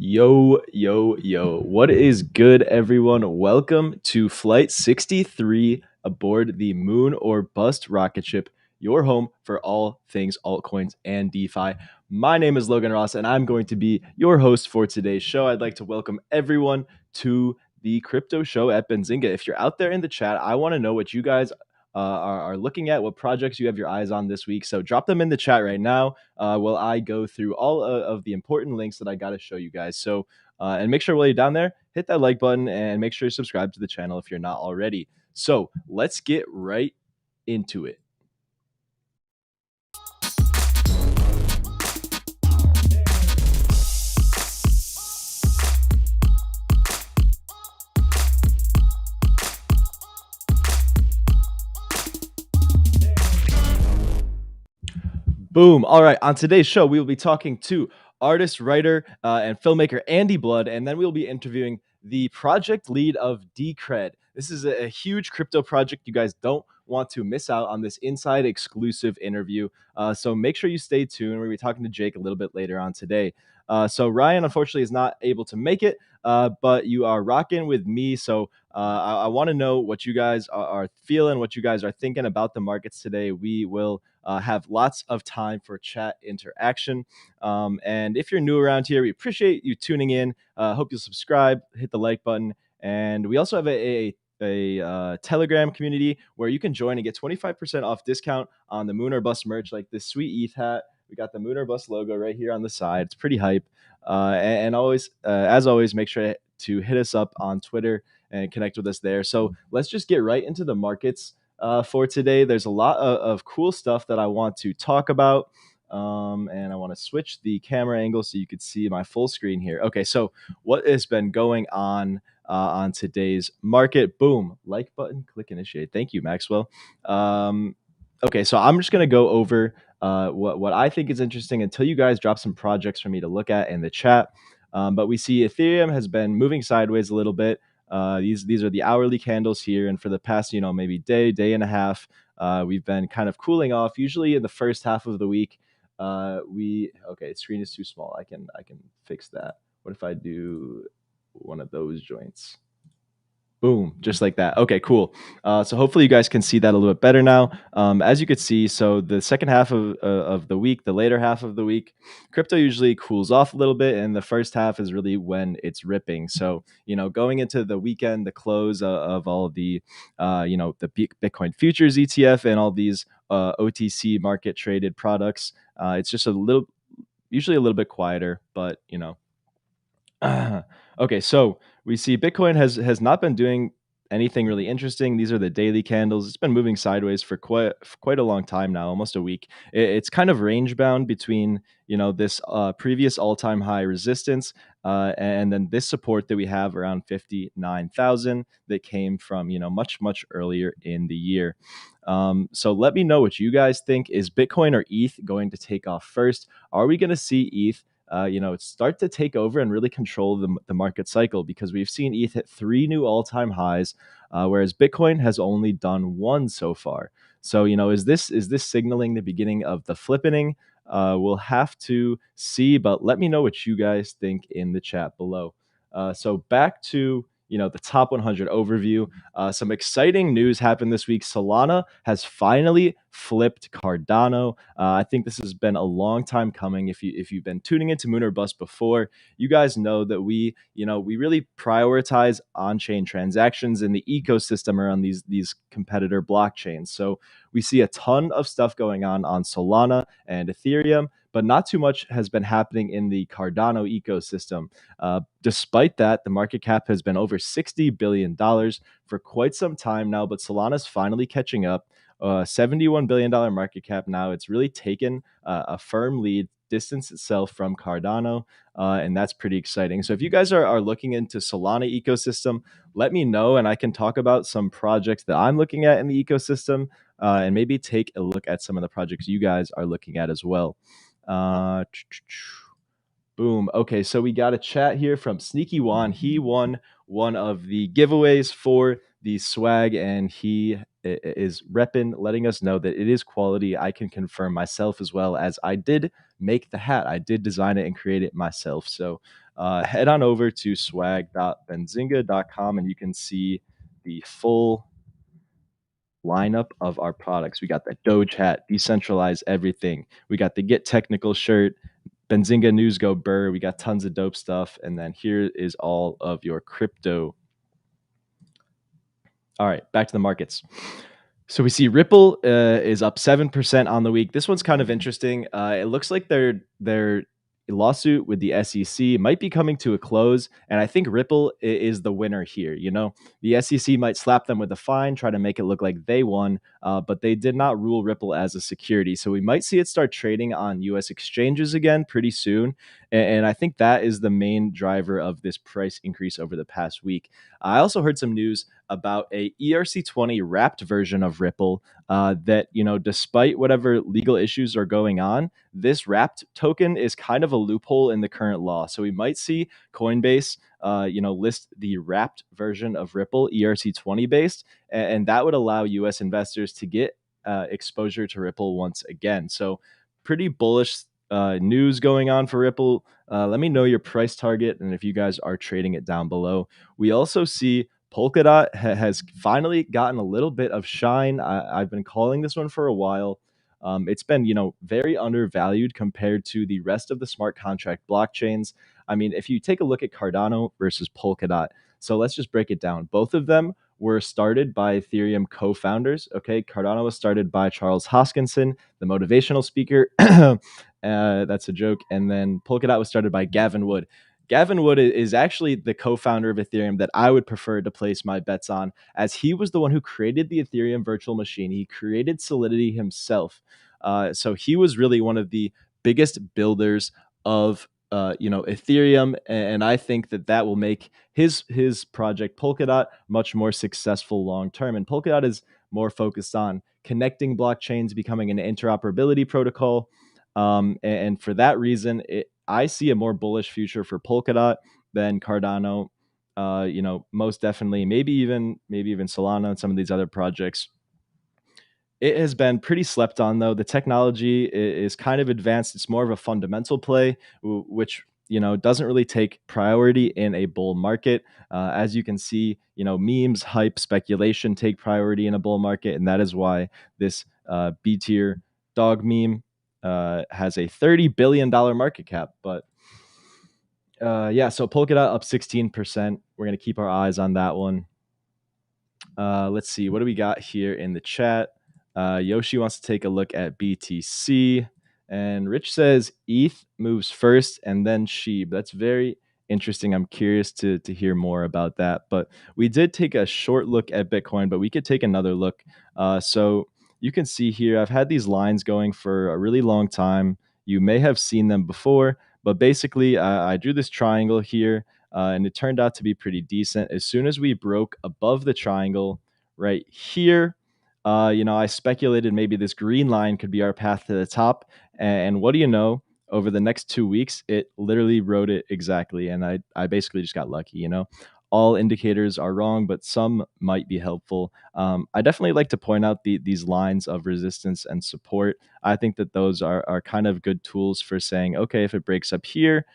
Yo. What is good, everyone? Welcome to Flight 63 aboard the Moon or Bust Rocketship, your home for all things altcoins and DeFi. My name is Logan Ross, and I'm going to be your host for today's show. I'd like to welcome everyone to the crypto show at Benzinga. If you're out there in the chat, I want to know what you guys are looking at, what projects you have your eyes on this week. So drop them in the chat right now while I go through all of the important links that I got to show you guys. So, and make sure while you're down there, hit that like button and make sure you subscribe to the channel if you're not already. So let's get right into it. Boom. All right. On today's show, we will be talking to artist, writer, and filmmaker Andy Blood, and then we'll be interviewing the project lead of Decred. This is a huge crypto project. You guys don't want to miss out on this inside exclusive interview. So make sure you stay tuned. We'll be talking to Jake a little bit later on today. So Ryan, unfortunately, is not able to make it, but you are rocking with me. So I want to know what you guys are feeling, what you guys are thinking about the markets today. We will have lots of time for chat interaction. And if you're new around here, we appreciate you tuning in. Hope you'll subscribe, hit the like button. And we also have a Telegram community where you can join and get 25% off discount on the Moon or Bust merch, like this sweet ETH hat. We got the Moon or Bust logo right here on the side. It's pretty hype. And always, as always, make sure to hit us up on Twitter and connect with us there. So let's just get right into the markets for today. There's a lot of cool stuff that I want to talk about. And I want to switch the camera angle so you could see my full screen here. Okay, so what has been going on today's market? Boom, like button, click initiate. Thank you, Maxwell. Okay, so I'm just going to go over what I think is interesting until you guys drop some projects for me to look at in the chat. But we see Ethereum has been moving sideways a little bit. These are the hourly candles here, and for the past maybe day and a half, we've been kind of cooling off. Usually in the first half of the week, the screen is too small. I can fix that. What if I do one of those joints? Boom, just like that. Okay, cool. So hopefully you guys can see that a little bit better now. As you could see, so the second half of the week, the later half of the week, crypto usually cools off a little bit, and the first half is really when it's ripping. So going into the weekend, the close of all of the the Bitcoin futures ETF and all these OTC market traded products, it's just usually a little bit quieter, but okay, so we see Bitcoin has not been doing anything really interesting. These are the daily candles. It's been moving sideways for quite a long time now, almost a week. It's kind of range bound between this previous all-time high resistance and then this support that we have around 59,000 that came from much earlier in the year. So let me know what you guys think. Is Bitcoin or ETH going to take off first? Are we going to see ETH start to take over and really control the market cycle? Because we've seen ETH hit 3 new all-time highs, whereas Bitcoin has only done 1 so far. So is this signaling the beginning of the flippening? We'll have to see, but let me know what you guys think in the chat below. So back to the top 100 overview. Some exciting news happened this week. Solana has finally flipped Cardano. I think this has been a long time coming. If you've been tuning into Moon or Bust before, you guys know that we really prioritize on-chain transactions in the ecosystem around these competitor blockchains. So we see a ton of stuff going on Solana and Ethereum, but not too much has been happening in the Cardano ecosystem. Despite that, the market cap has been over $60 billion for quite some time now, but Solana's finally catching up. $71 billion market cap now. It's really taken a firm lead, distanced itself from Cardano, and that's pretty exciting. So if you guys are looking into Solana ecosystem, let me know, and I can talk about some projects that I'm looking at in the ecosystem, and maybe take a look at some of the projects you guys are looking at as well. Boom. Okay, so we got a chat here from Sneaky Juan. He won one of the giveaways for the swag, and he is repping, letting us know that it is quality. I can confirm myself as well, as I did make the hat. I did design it and create it myself. So head on over to swag.benzinga.com and you can see the full lineup of our products. We got the Doge hat, decentralize everything. We got the Get Technical shirt, Benzinga News Go Burr. We got tons of dope stuff. And then here is all of your crypto. All right, back to the markets. So we see Ripple is up 7% on the week. This one's kind of interesting. It looks like their lawsuit with the SEC might be coming to a close, and I think Ripple is the winner here. You know, the SEC might slap them with a fine, try to make it look like they won, but they did not rule Ripple as a security. So we might see it start trading on U.S. exchanges again pretty soon, and I think that is the main driver of this price increase over the past week. I also heard some news about a ERC20 wrapped version of Ripple that, you know, despite whatever legal issues are going on, this wrapped token is kind of a loophole in the current law. So we might see Coinbase, list the wrapped version of Ripple, ERC20 based, and that would allow US investors to get exposure to Ripple once again. So pretty bullish news going on for Ripple. Let me know your price target and if you guys are trading it down below. We also see Polkadot has finally gotten a little bit of shine. I've been calling this one for a while. It's been, very undervalued compared to the rest of the smart contract blockchains. I mean, if you take a look at Cardano versus Polkadot, so let's just break it down. Both of them were started by Ethereum co-founders. Okay, Cardano was started by Charles Hoskinson, the motivational speaker. That's a joke. And then Polkadot was started by Gavin Wood. Gavin Wood is actually the co-founder of Ethereum that I would prefer to place my bets on, as he was the one who created the Ethereum virtual machine. He created Solidity himself. So he was really one of the biggest builders of Ethereum, and I think that will make his project Polkadot much more successful long term. And Polkadot is more focused on connecting blockchains, becoming an interoperability protocol, and for that reason, I see a more bullish future for Polkadot than Cardano. Most definitely, maybe even Solana and some of these other projects. It has been pretty slept on, though. The technology is kind of advanced. It's more of a fundamental play, which doesn't really take priority in a bull market. As you can see, memes, hype, speculation take priority in a bull market, and that is why this B tier dog meme has a $30 billion market cap. But so Polkadot up 16%. We're going to keep our eyes on that one. Let's see. What do we got here in the chat? Yoshi wants to take a look at BTC. And Rich says ETH moves first and then SHIB. That's very interesting. I'm curious to hear more about that. But we did take a short look at Bitcoin, but we could take another look. So you can see here, I've had these lines going for a really long time. You may have seen them before, but basically I drew this triangle here. And it turned out to be pretty decent. As soon as we broke above the triangle right here, I speculated maybe this green line could be our path to the top. And what do you know? Over the next 2 weeks, it literally wrote it exactly. And I basically just got lucky, All indicators are wrong, but some might be helpful. I definitely like to point out these lines of resistance and support. I think that those are kind of good tools for saying, okay, if it breaks up here,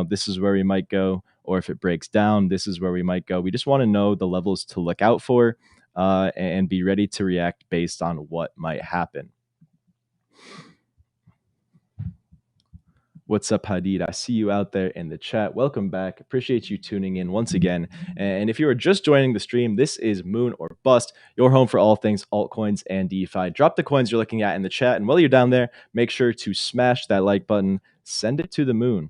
this is where we might go. Or if it breaks down, this is where we might go. We just want to know the levels to look out for and be ready to react based on what might happen. What's up, Hadid? I see you out there in the chat. Welcome back. Appreciate you tuning in once again. And if you are just joining the stream, this is Moon or Bust, your home for all things altcoins and DeFi. Drop the coins you're looking at in the chat. And while you're down there, make sure to smash that like button. Send it to the moon.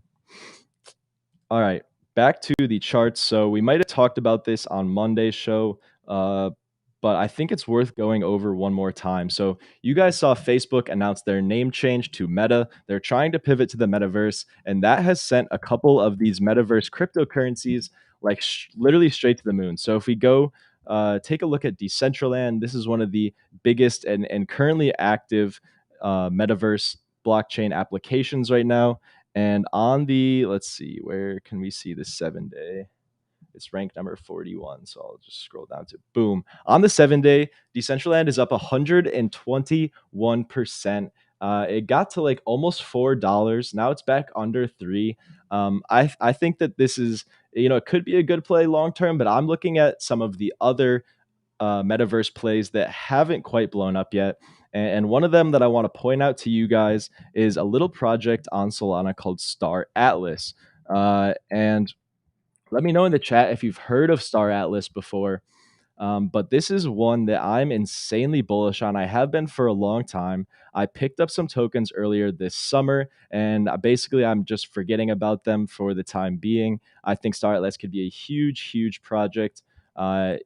All right. Back to the charts. So we might have talked about this on Monday's show, but I think it's worth going over one more time. So you guys saw Facebook announce their name change to Meta. They're trying to pivot to the Metaverse, and that has sent a couple of these Metaverse cryptocurrencies like literally straight to the moon. So if we go take a look at Decentraland, this is one of the biggest and currently active Metaverse blockchain applications right now. And on the, let's see, where can we see the 7-day? It's ranked number 41. So I'll just scroll down to boom. On the 7-day, Decentraland is up 121%. It got to like almost $4. Now it's back under $3. I think that this is, it could be a good play long term, but I'm looking at some of the other metaverse plays that haven't quite blown up yet. And one of them that I want to point out to you guys is a little project on Solana called Star Atlas. And let me know in the chat if you've heard of Star Atlas before. But this is one that I'm insanely bullish on. I have been for a long time. I picked up some tokens earlier this summer, and basically I'm just forgetting about them for the time being. I think Star Atlas could be a huge, huge project, 10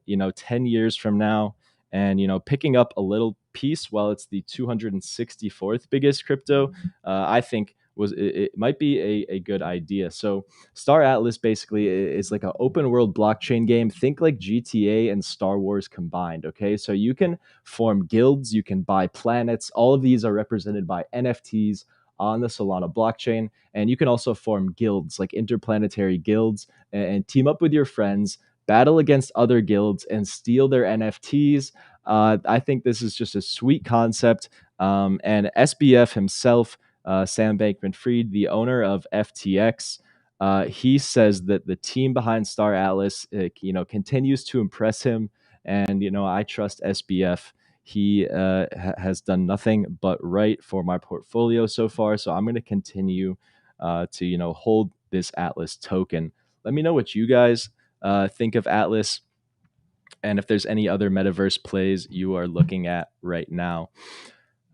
years from now. And, picking up a little piece while it's the 264th biggest crypto, I think it might be a good idea. So Star Atlas basically is like an open world blockchain game. Think like GTA and Star Wars combined. Okay. So you can form guilds, you can buy planets. All of these are represented by NFTs on the Solana blockchain. And you can also form guilds, like interplanetary guilds, and team up with your friends, battle against other guilds, and steal their NFTs. I think this is just a sweet concept. And SBF himself, Sam Bankman-Fried, the owner of FTX, he says that the team behind Star Atlas, continues to impress him, and I trust SBF. He has done nothing but right for my portfolio so far, so I'm going to continue to hold this Atlas token. Let me know what you guys think of Atlas, and if there's any other metaverse plays you are looking at right now.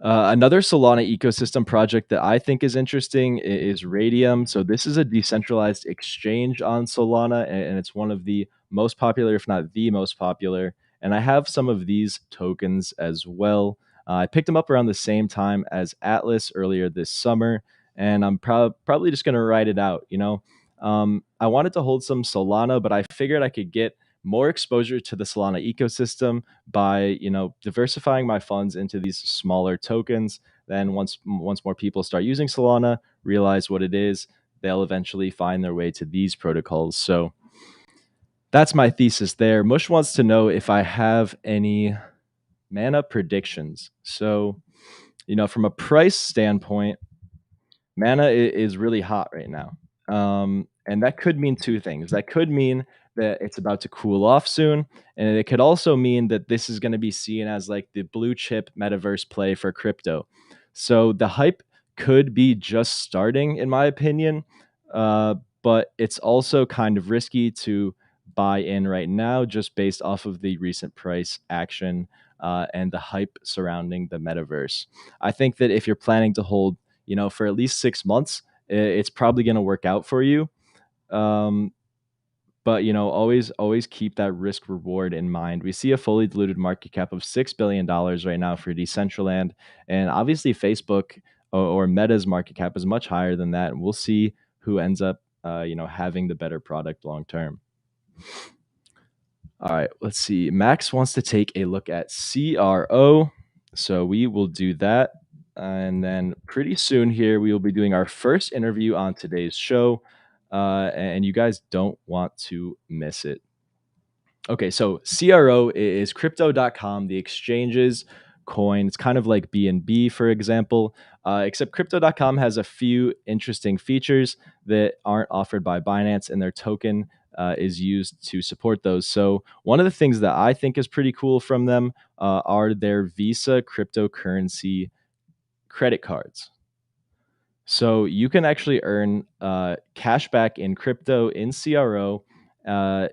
Another Solana ecosystem project that I think is interesting is Radium. So this is a decentralized exchange on Solana, and it's one of the most popular, if not the most popular. And I have some of these tokens as well. I picked them up around the same time as Atlas earlier this summer, and I'm probably just going to ride it out. I wanted to hold some Solana, but I figured I could get more exposure to the Solana ecosystem by diversifying my funds into these smaller tokens. Then once more people start using Solana, realize what it is, they'll eventually find their way to these protocols. So that's my thesis there. Mush wants to know if I have any mana predictions. So from a price standpoint, mana is really hot right now. And that could mean two things. That could mean that it's about to cool off soon. And it could also mean that this is going to be seen as like the blue chip metaverse play for crypto. So the hype could be just starting, in my opinion. But it's also kind of risky to buy in right now just based off of the recent price action and the hype surrounding the metaverse. I think that if you're planning to hold for at least 6 months, it's probably going to work out for you. But always keep that risk reward in mind. We see a fully diluted market cap of $6 billion right now for Decentraland, and obviously Facebook or Meta's market cap is much higher than that. And we'll see who ends up, having the better product long term. All right, let's see. Max wants to take a look at CRO, so we will do that. And then pretty soon here, we will be doing our first interview on today's show. And you guys don't want to miss it. Okay, so CRO is crypto.com, the exchange's coin. It's kind of like BNB, for example, except crypto.com has a few interesting features that aren't offered by Binance, and their token is used to support those. So one of the things that I think is pretty cool from them are their Visa cryptocurrency credit cards. So you can actually earn cash back in crypto in CRO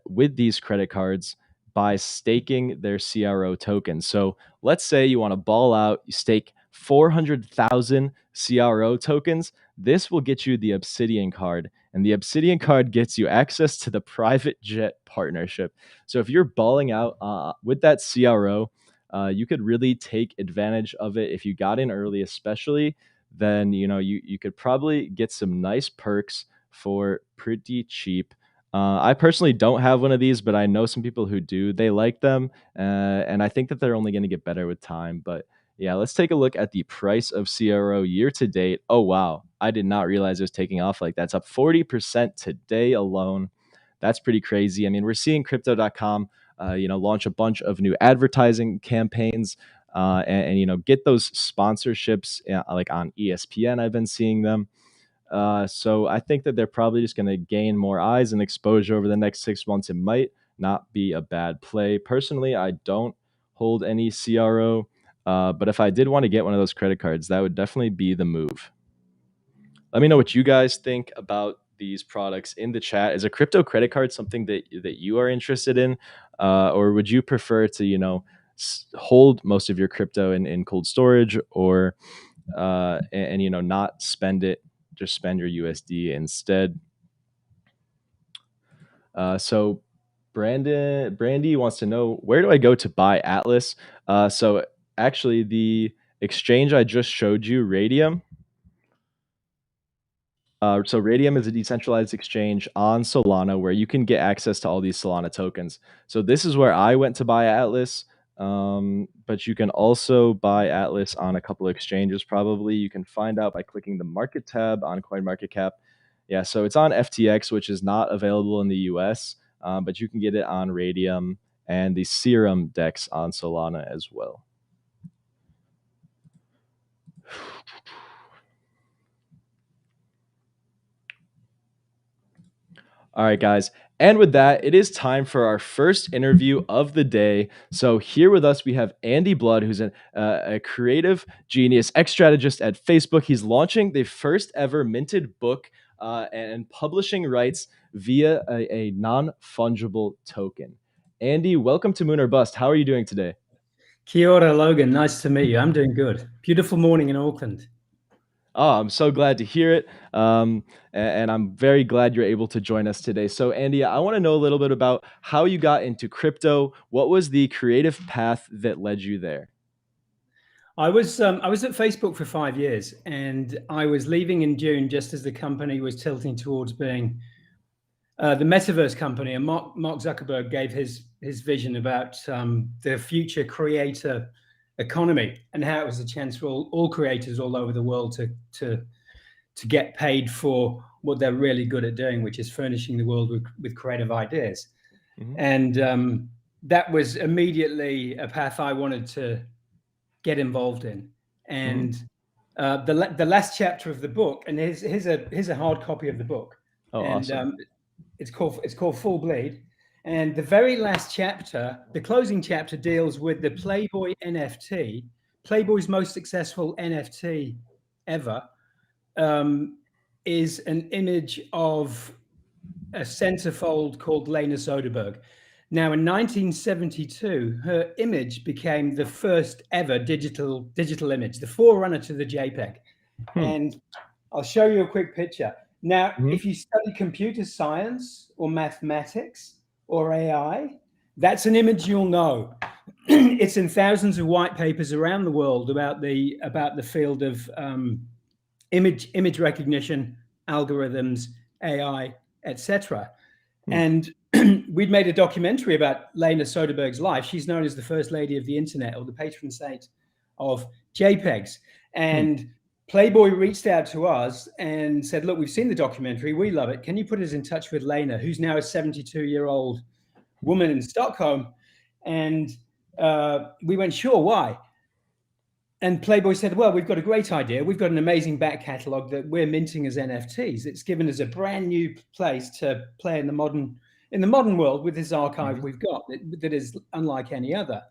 with these credit cards by staking their CRO tokens. So let's say you want to ball out, you stake 400,000 CRO tokens. This will get you the Obsidian card, and the Obsidian card gets you access to the private jet partnership. So if you're balling out with that CRO, you could really take advantage of it if you got in early, especially. Then you could probably get some nice perks for pretty cheap. I personally don't have one of these, but I know some people who do. They like them, and I think that they're only going to get better with time. But yeah, let's take a look at the price of CRO year to date. Oh wow, I did not realize it was taking off like that. It's up 40% today alone. That's pretty crazy. I mean, we're seeing crypto.com launch a bunch of new advertising campaigns and get those sponsorships like on ESPN. I've been seeing them. So I think that they're probably just going to gain more eyes and exposure over the next 6 months. It might not be a bad play. Personally, I don't hold any CRO, but if I did want to get one of those credit cards, that would definitely be the move. Let me know what you guys think about these products in the chat. Is a crypto credit card something that you are interested in, or would you prefer to hold most of your crypto in cold storage, or and not spend it, just spend your USD instead? So Brandy wants to know, where do I go to buy Atlas? So actually, the exchange I just showed you, Radium. So Radium is a decentralized exchange on Solana where you can get access to all these Solana tokens. So this is where I went to buy Atlas, but you can also buy Atlas on a couple of exchanges. Probably you can find out by clicking the market tab on CoinMarketCap. Yeah, so it's on FTX, which is not available in the US, but you can get it on Radium and the Serum DEX on Solana as well. All right, guys. And with that, it is time for our first interview of the day. So here with us, we have Andy Blood, who's a creative genius, ex-strategist at Facebook. He's launching the first ever minted book and publishing rights via a non-fungible token. Andy, welcome to Moon or Bust. How are you doing today? Kia ora, Logan. Nice to meet you. I'm doing good. Beautiful morning in Auckland. Oh, I'm so glad to hear it. And I'm very glad you're able to join us today. So, Andy, I want to know a little bit about how you got into crypto. What was the creative path that led you there? I was at Facebook for 5 years, and I was leaving in June just as the company was tilting towards being the Metaverse company. And Mark Zuckerberg gave his vision about the future creator economy and how it was a chance for all creators all over the world to get paid for what they're really good at doing, which is furnishing the world with creative ideas. Mm-hmm. And that was immediately a path I wanted to get involved in. And the last chapter of the book, and here's a hard copy of the book. Oh, and awesome. It's called Full Bleed. And the very last chapter, the closing chapter, deals with the Playboy NFT, Playboy's most successful NFT ever. Is an image of a centerfold called Lena Soderbergh. Now, in 1972, her image became the first ever digital image, the forerunner to the JPEG. And I'll show you a quick picture. Now, if you study computer science or mathematics or AI, that's an image you'll know. It's in thousands of white papers around the world about the field of image recognition, algorithms, AI, etc. And we'd made a documentary about Lena Soderbergh's life. She's known as the first lady of the internet, or the patron saint of JPEGs. And Playboy reached out to us and said, look, we've seen the documentary. We love it. Can you put us in touch with Lena, who's now a 72-year-old woman in Stockholm? And we went, sure, why? And Playboy said, well, we've got a great idea. We've got an amazing back catalog that we're minting as NFTs. It's given us a brand new place to play in the modern world with this archive we've got that is unlike any other.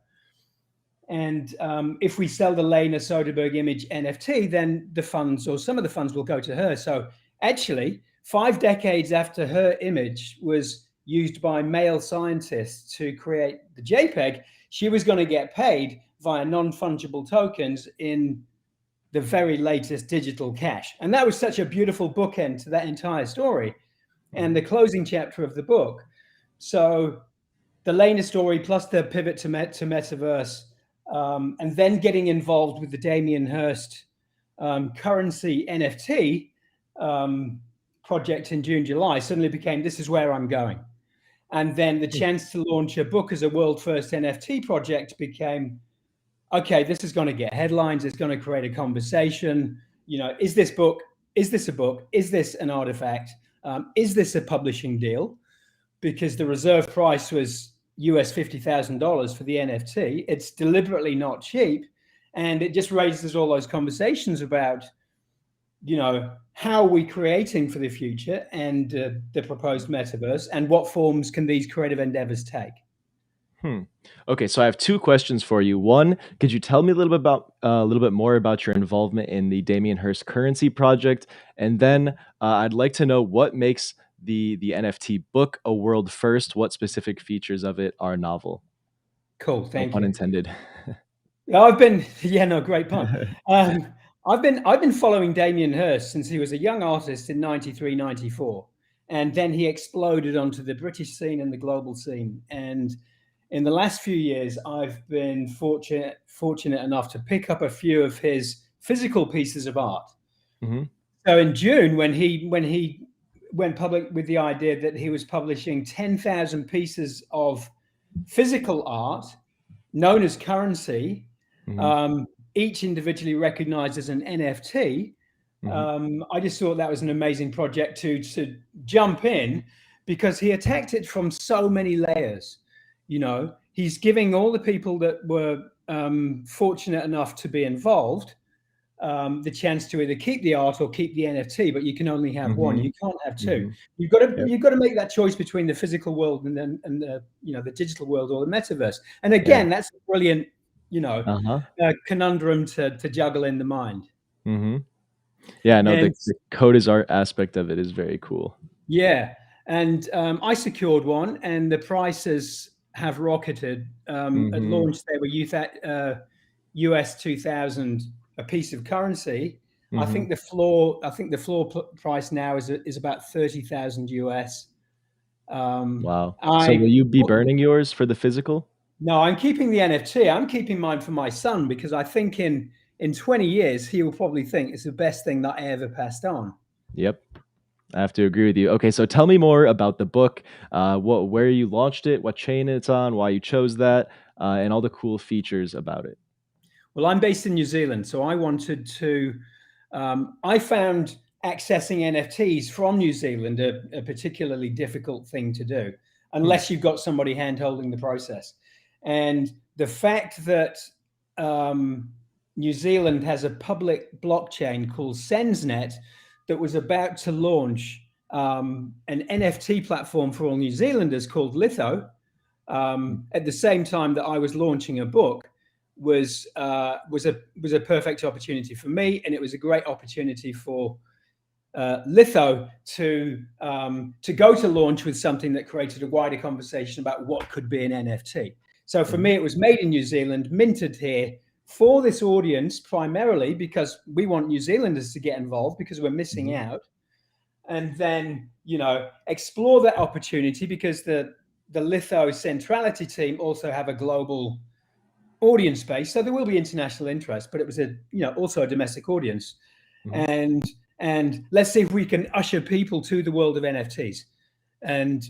And if we sell the Lena Soderbergh image NFT, then the funds, or some of the funds, will go to her. So actually, 5 decades after her image was used by male scientists to create the JPEG, she was going to get paid via non-fungible tokens in the very latest digital cash. And that was such a beautiful bookend to that entire story and the closing chapter of the book. So the Lena story plus the pivot to Metaverse, and then getting involved with the Damien Hirst currency NFT project in June, July, suddenly became, this is where I'm going. And then the chance to launch a book as a world first NFT project became, okay, this is going to get headlines. It's going to create a conversation. Is this a book? Is this an artifact? Is this a publishing deal? Because the reserve price was US $50,000 for the NFT. It's deliberately not cheap. And it just raises all those conversations about how are we creating for the future and the proposed metaverse, and what forms can these creative endeavors take? Okay, so I have two questions for you. One, could you tell me a little bit more about your involvement in the Damien Hirst currency project? And then I'd like to know what makes the NFT book a world first. What specific features of it are novel? Cool, No thank pun you. intended. Great pun. I've been following Damien Hirst since he was a young artist in 93, 94. And then he exploded onto the British scene and the global scene. And in the last few years, I've been fortunate enough to pick up a few of his physical pieces of art. Hmm. So in June, when he went public with the idea that he was publishing 10,000 pieces of physical art known as currency, Hmm. each individually recognized as an NFT, Hmm. I just thought that was an amazing project to jump in, because he attacked it from so many layers. He's giving all the people that were fortunate enough to be involved the chance to either keep the art or keep the NFT, but you can only have one. Hmm. You can't have two. Hmm. You've got to Yep. you've got to make that choice between the physical world and then the digital world or the metaverse. And Yeah. again, that's a brilliant Uh-huh. conundrum to juggle in the mind. Hmm. Yeah, no, And the code is art aspect of it is very cool. yeah, and I secured one, and the prices have rocketed. At Hmm. launch, they were US 2000 a piece of currency. I Hmm. think the floor price now is about 30,000 US. Wow. So will I you be burning yours for the physical? No, I'm keeping the NFT. I'm keeping mine for my son, because I think in 20 years he will probably think it's the best thing that I ever passed on. Yep. I have to agree with you. Okay, so tell me more about the book, where you launched it, what chain it's on, why you chose that, and all the cool features about it. Well, I'm based in New Zealand, so I wanted to. I found accessing NFTs from New Zealand a particularly difficult thing to do, Hmm. unless you've got somebody hand holding the process. And the fact that New Zealand has a public blockchain called SensNet that was about to launch an NFT platform for all New Zealanders called Litho, at the same time that I was launching a book, was a perfect opportunity for me, and it was a great opportunity for Litho to go to launch with something that created a wider conversation about what could be an NFT. So for me, it was made in New Zealand, minted here for this audience primarily because we want New Zealanders to get involved because we're missing Hmm. out, and then explore that opportunity because the Litho Centrality team also have a global audience base, so there will be international interest, but it was also a domestic audience, Hmm. and let's see if we can usher people to the world of NFTs. And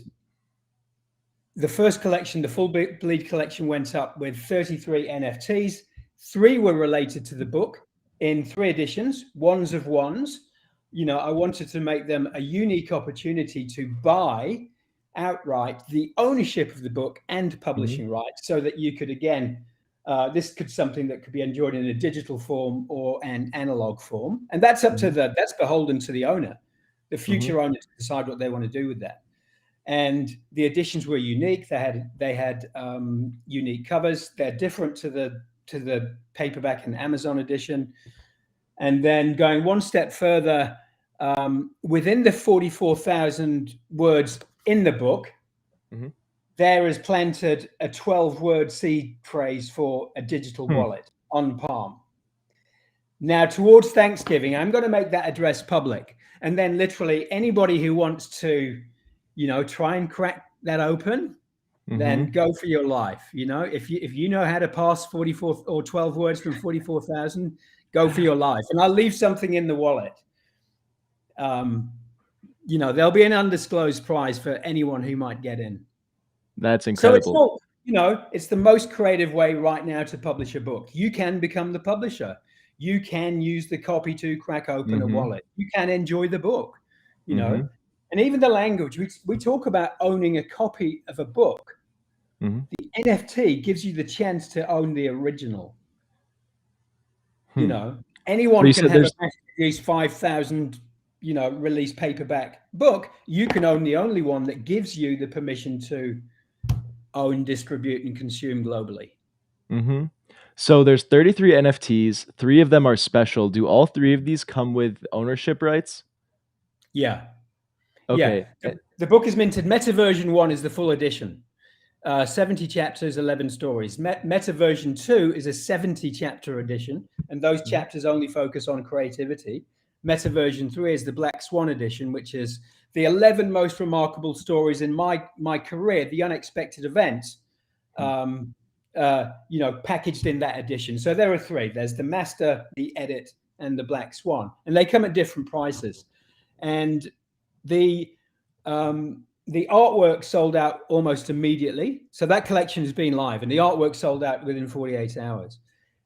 the first collection, the full bleed collection, went up with 33 NFTs. 3 were related to the book in 3 editions, ones of ones. I wanted to make them a unique opportunity to buy outright the ownership of the book and publishing rights, so that you could, again, this could something that could be enjoyed in a digital form or an analog form. And that's that's beholden to the owner, the Hmm. future owner, to decide what they want to do with that. And the editions were unique. They had unique covers. They're different to the paperback and Amazon edition. And then going one step further, within the 44,000 words in the book, Hmm. there is planted a 12-word seed phrase for a digital Hmm. wallet on Palm. Now, towards Thanksgiving, I'm going to make that address public. And then literally anybody who wants to, try and crack that open, then Hmm. go for your life. If you know how to pass 44 or 12 words from 44,000, go for your life. And I'll leave something in the wallet. There'll be an undisclosed prize for anyone who might get in. That's So it's incredible. not, it's the most creative way right now to publish a book. You can become the publisher. You can use the copy to crack open a Hmm. wallet. You can enjoy the book, Hmm. and even the language. We talk about owning a copy of a book. Hmm. The NFT gives you the chance to own the original. Hmm. Anyone can have a mass-produced 5,000, release paperback book. You can own the only one that gives you the permission to own, distribute, and consume globally. Mm-hmm. So there's 33 NFTs. 3 of them are special. Do all 3 of these come with ownership rights? Yeah. Okay. Yeah. The book is minted. Meta version 1 is the full edition. 70 chapters, 11 stories. Meta version 2 is a 70 chapter edition, and those chapters only focus on creativity. Meta version 3 is the Black Swan edition, which is the 11 most remarkable stories in my career, the unexpected events, packaged in that edition. So there are 3. There's the Master, the Edit, and the Black Swan, and they come at different prices. And the artwork sold out almost immediately. So that collection has been live, and the artwork sold out within 48 hours.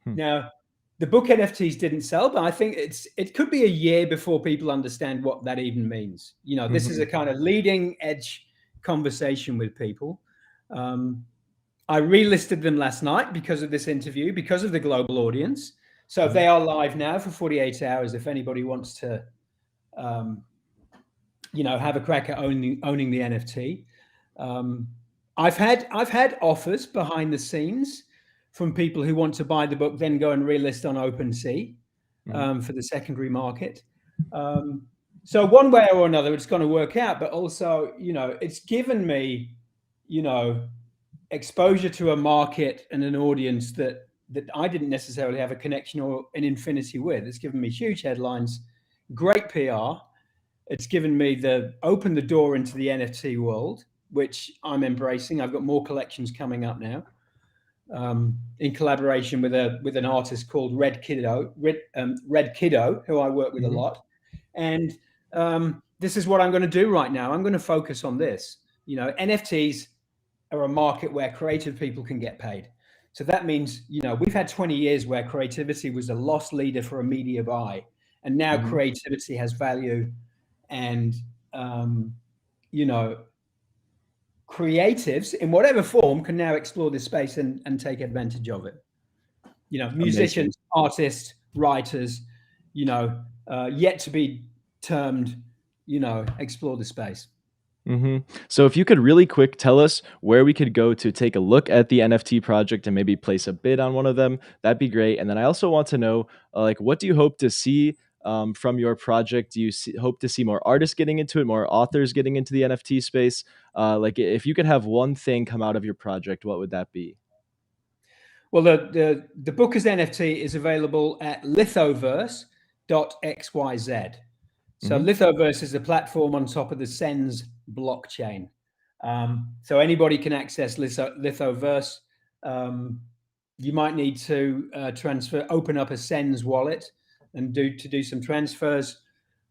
Now, the book NFTs didn't sell, but I think it could be a year before people understand what that even means. This is a kind of leading edge conversation with people. I relisted them last night because of this interview, because of the global audience. So they are live now for 48 hours if anybody wants to have a crack at owning the NFT. I've had offers behind the scenes from people who want to buy the book, then go and relist on OpenSea for the secondary market. So one way or another, it's going to work out. But also, it's given me, exposure to a market and an audience that I didn't necessarily have a connection or an infinity with. It's given me huge headlines, great PR. It's given me opened the door into the NFT world, which I'm embracing. I've got more collections coming up now, in collaboration with an artist called Red Kiddo, who I work with a lot. And this is what I'm going to do right now. I'm going to focus on this. NFTs are a market where creative people can get paid. So that means, we've had 20 years where creativity was a loss leader for a media buy, and now creativity has value. And creatives in whatever form can now explore this space and take advantage of it. Musicians, artists, writers, yet to be termed, explore the space. So if you could really quick tell us where we could go to take a look at the NFT project and maybe place a bid on one of them, that'd be great. And then I also want to know, what do you hope to see from your project? Do you hope to see more artists getting into it, more authors getting into the NFT space? If you could have one thing come out of your project, what would that be? Well, the book as NFT is available at lithoverse.xyz. So Lithoverse is a platform on top of the Sens blockchain. So anybody can access Lithoverse. You might need to open up a Sens wallet and do some transfers.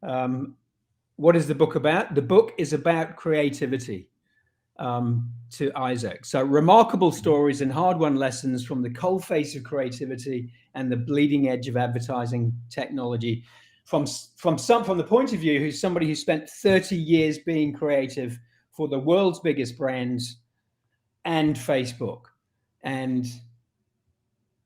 What is the book about? The book is about creativity, to ASIC. So remarkable stories and hard-won lessons from the coalface of creativity and the bleeding edge of advertising technology. From the point of view who's somebody who spent 30 years being creative for the world's biggest brands and Facebook. And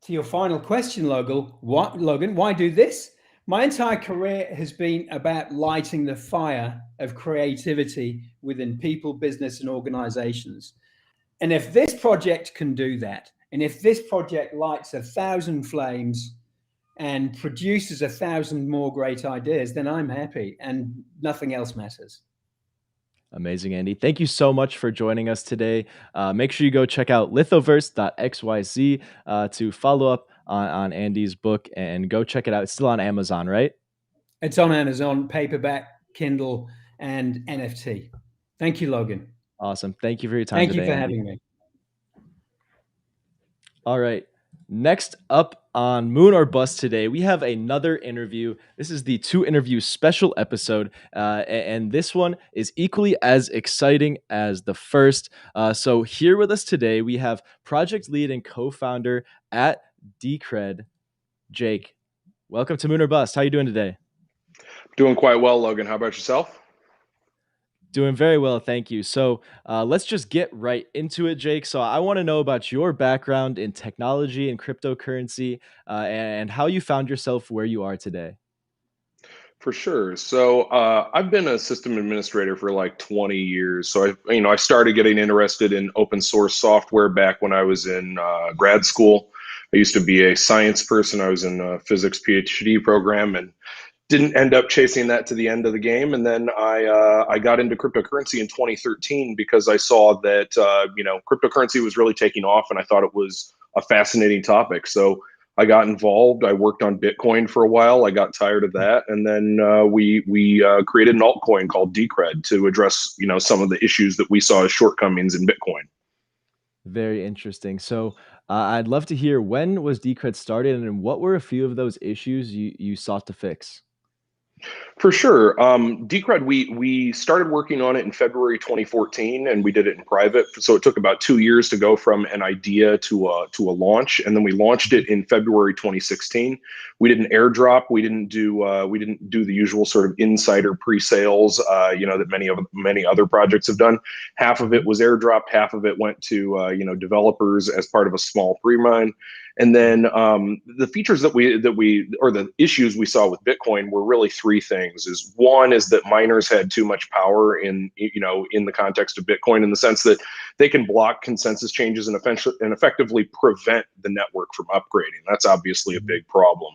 to your final question, Logan, why do this? My entire career has been about lighting the fire of creativity within people, business, and organizations. And if this project can do that, and if this project lights 1,000 flames and produces 1,000 more great ideas, then I'm happy and nothing else matters. Amazing, Andy. Thank you so much for joining us today. Make sure you go check out lithoverse.xyz to follow up on Andy's book and go check it out. It's still on Amazon, right? It's on Amazon, paperback, Kindle, and NFT. Thank you, Logan. Awesome. Thank you for your time today, Thank you for Andy. having me. All right. Next up on Moon or Bust today, we have another interview. This is the 2-interview special episode, and this one is equally as exciting as the first. So here with us today, we have project lead and co-founder at Decred, Jake. Welcome to Moon or Bust. How are you doing today? Doing quite well, Logan. How about yourself? Doing very well, thank you. So let's just get right into it, Jake. So I want to know about your background in technology and cryptocurrency, and how you found yourself where you are today. For sure. So I've been a system administrator for like 20 years. So I started getting interested in open source software back when I was in grad school. I used to be a science person. I was in a physics PhD program and didn't end up chasing that to the end of the game. And then I got into cryptocurrency in 2013 because I saw that cryptocurrency was really taking off, and I thought it was a fascinating topic. So I got involved. I worked on Bitcoin for a while. I got tired of that, and then we created an altcoin called Decred to address some of the issues that we saw as shortcomings in Bitcoin. Very interesting. So I'd love to hear, when was Decred started, and what were a few of those issues you sought to fix? For sure. Decred, we started working on it in February 2014, and we did it in private. So it took about 2 years to go from an idea to a launch, and then we launched it in February 2016. We did an airdrop. We didn't do the usual sort of insider pre-sales, that many other projects have done. Half of it was airdropped. Half of it went to developers as part of a small pre-mine. And then the features that we or the issues we saw with Bitcoin were really three things. Is one is that miners had too much power in the context of Bitcoin, in the sense that they can block consensus changes and effectively prevent the network from upgrading. That's obviously a big problem.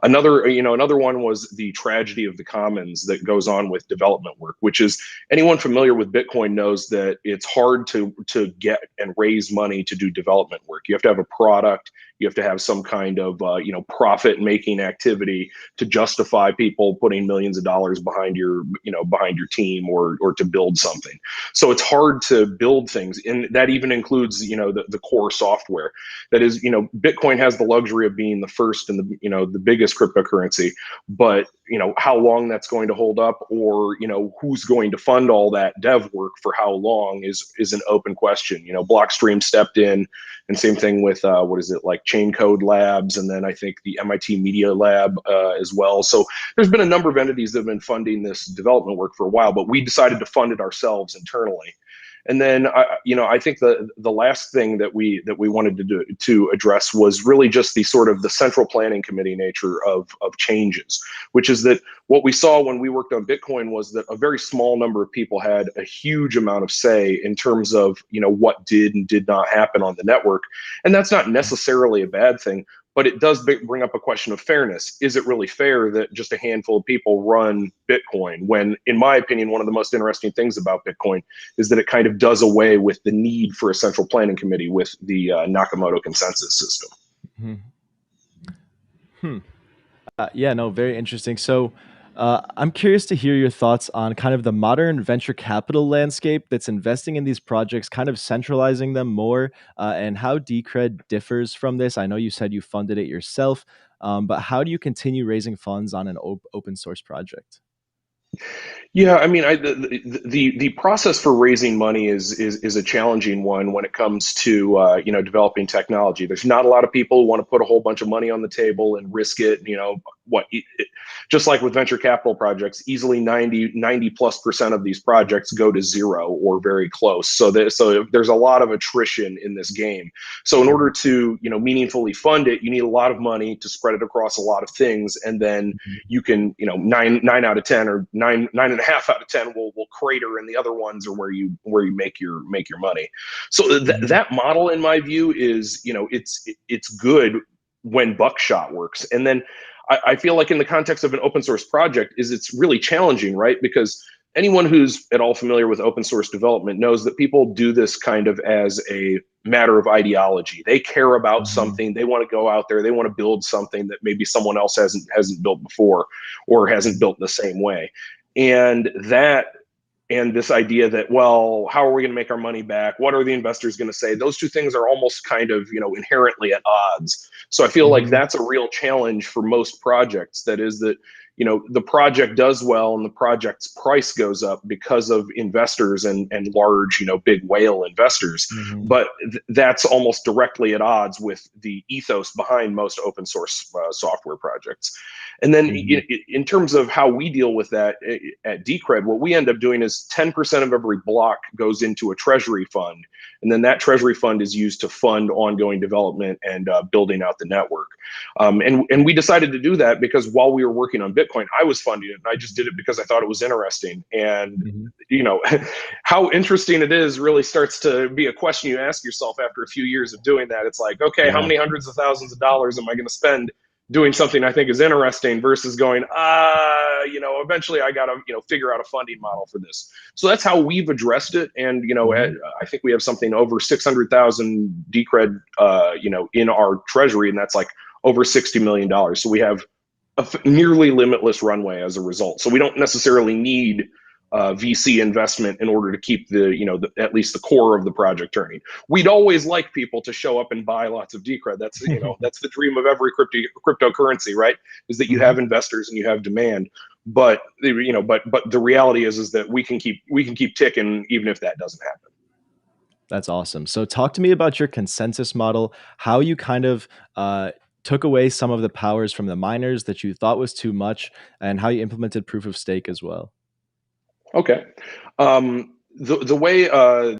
Another one was the tragedy of the commons that goes on with development work, which is, anyone familiar with Bitcoin knows that it's hard to get and raise money to do development work. You have to have a product. You have to have some kind of profit making activity to justify people putting millions of dollars behind your team or to build something. So it's hard to build things, and that even includes the core software. That is, Bitcoin has the luxury of being the first and the biggest cryptocurrency, but how long that's going to hold up, or who's going to fund all that dev work for how long is an open question. Blockstream stepped in, and same thing with Chain Code Labs, and then I think the MIT Media Lab as well. So there's been a number of entities that have been funding this development work for a while, but we decided to fund it ourselves internally. And then I think the last thing that we wanted to address was really just the sort of the central planning committee nature of changes, which is that what we saw when we worked on Bitcoin was that a very small number of people had a huge amount of say in terms of what did and did not happen on the network. And that's not necessarily a bad thing, but it does bring up a question of fairness. Is it really fair that just a handful of people run Bitcoin, when, in my opinion, one of the most interesting things about Bitcoin is that it kind of does away with the need for a central planning committee with the Nakamoto consensus system. Yeah, no, very interesting. So I'm curious to hear your thoughts on kind of the modern venture capital landscape that's investing in these projects, kind of centralizing them more, and how Decred differs from this. I know you said you funded it yourself, but how do you continue raising funds on an open source project? Yeah, I mean, the process for raising money is a challenging one when it comes to developing technology. There's not a lot of people who want to put a whole bunch of money on the table and risk it. Just like with venture capital projects, easily 90+% of these projects go to zero or very close. So there's a lot of attrition in this game. So in order to meaningfully fund it, you need a lot of money to spread it across a lot of things, and then you can nine out of 10 or nine and a half out of 10 will crater, and the other ones are where you make your money. So that model, in my view, is it's good when buckshot works. And then I feel like in the context of an open source project it's really challenging, right? Because anyone who's at all familiar with open source development knows that people do this kind of as a matter of ideology. They care about something. They want to go out there. They want to build something that maybe someone else hasn't built before, or hasn't built in the same way. And this idea that, well, how are we going to make our money back? What are the investors going to say? Those two things are almost kind of, inherently at odds. So I feel like that's a real challenge for most projects. That is that, the project does well and the project's price goes up because of investors and large, big whale investors. But that's almost directly at odds with the ethos behind most open source software projects. And then in terms of how we deal with that at Decred, what we end up doing is 10% of every block goes into a treasury fund. And then that treasury fund is used to fund ongoing development and building out the network. And we decided to do that because while we were working on Bitcoin, I was funding it, and I just did it because I thought it was interesting. And how interesting it is really starts to be a question you ask yourself after a few years of doing that. It's like, okay, how many hundreds of thousands of dollars am I going to spend doing something I think is interesting versus going, eventually I got to, figure out a funding model for this. So that's how we've addressed it. And, I think we have something over 600,000 Decred, in our treasury, and that's like over $60 million. So we have a nearly limitless runway as a result. So we don't necessarily need VC investment in order to keep at least the core of the project turning. We'd always like people to show up and buy lots of Decred. That's that's the dream of every cryptocurrency, right? Is that you have investors and you have demand. But but the reality is that we can keep ticking even if that doesn't happen. That's awesome. So talk to me about your consensus model, how you kind of took away some of the powers from the miners that you thought was too much, and how you implemented proof of stake as well. Okay. The way the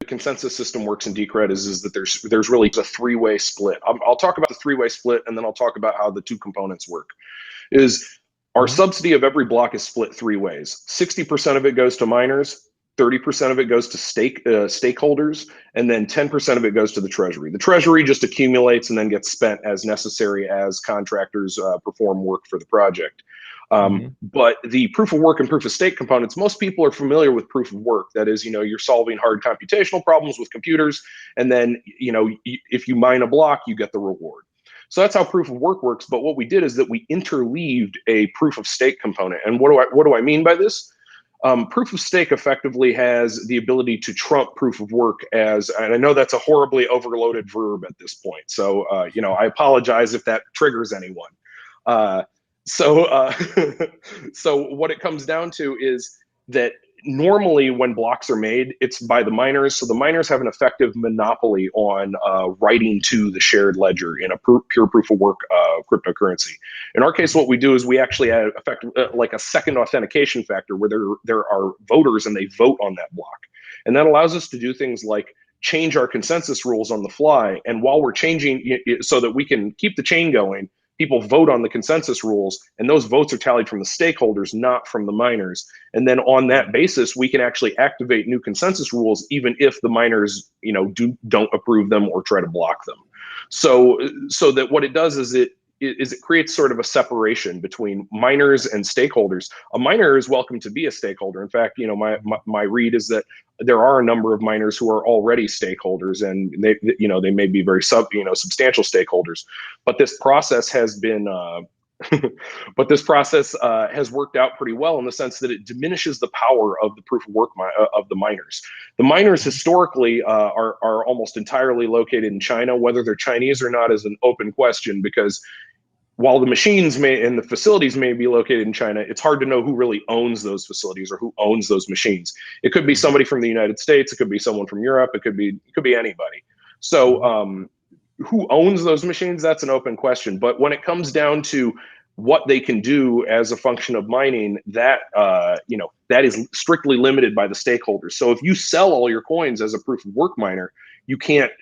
consensus system works in Decred is that there's really a three-way split. I'll talk about the three-way split, and then I'll talk about how the two components work. Our subsidy of every block is split three ways. 60% of it goes to miners, 30% of it goes to stakeholders, and then 10% of it goes to the treasury. The treasury just accumulates and then gets spent as necessary as contractors perform work for the project. But the proof of work and proof of stake components, most people are familiar with proof of work. That is, you're solving hard computational problems with computers, and then, if you mine a block, you get the reward. So that's how proof of work works. But what we did is that we interleaved a proof of stake component. And what do I mean by this? Proof of stake effectively has the ability to trump proof of work and I know that's a horribly overloaded verb at this point. So, I apologize if that triggers anyone. So what it comes down to is that normally when blocks are made, it's by the miners. So the miners have an effective monopoly on writing to the shared ledger in a pure proof of work cryptocurrency. In our case, what we do is we actually add like a second authentication factor where there are voters and they vote on that block. And that allows us to do things like change our consensus rules on the fly. And while we're changing it so that we can keep the chain going, people vote on the consensus rules, and those votes are tallied from the stakeholders, not from the miners. And then on that basis, we can actually activate new consensus rules, even if the miners, don't approve them or try to block them. So that what it does is it creates sort of a separation between miners and stakeholders. A miner is welcome to be a stakeholder. In fact, my read is that there are a number of miners who are already stakeholders, and they may be very substantial stakeholders. But this process has been has worked out pretty well in the sense that it diminishes the power of the proof of work of the miners. The miners historically are almost entirely located in China. Whether they're Chinese or not is an open question, because while the machines and the facilities may be located in China, it's hard to know who really owns those facilities or who owns those machines. It could be somebody from the United States. It could be someone from Europe. It could be anybody. So who owns those machines? That's an open question. But when it comes down to what they can do as a function of mining, that that is strictly limited by the stakeholders. So if you sell all your coins as a proof of work miner, you can't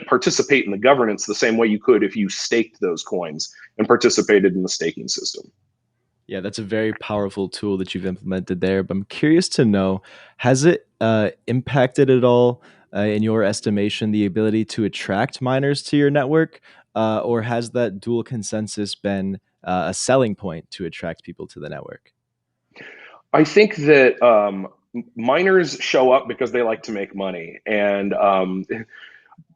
participate in the governance the same way you could if you staked those coins and participated in the staking system. Yeah, that's a very powerful tool that you've implemented there. But I'm curious to know, has it impacted at all, in your estimation, the ability to attract miners to your network? Or has that dual consensus been a selling point to attract people to the network? I think that miners show up because they like to make money. And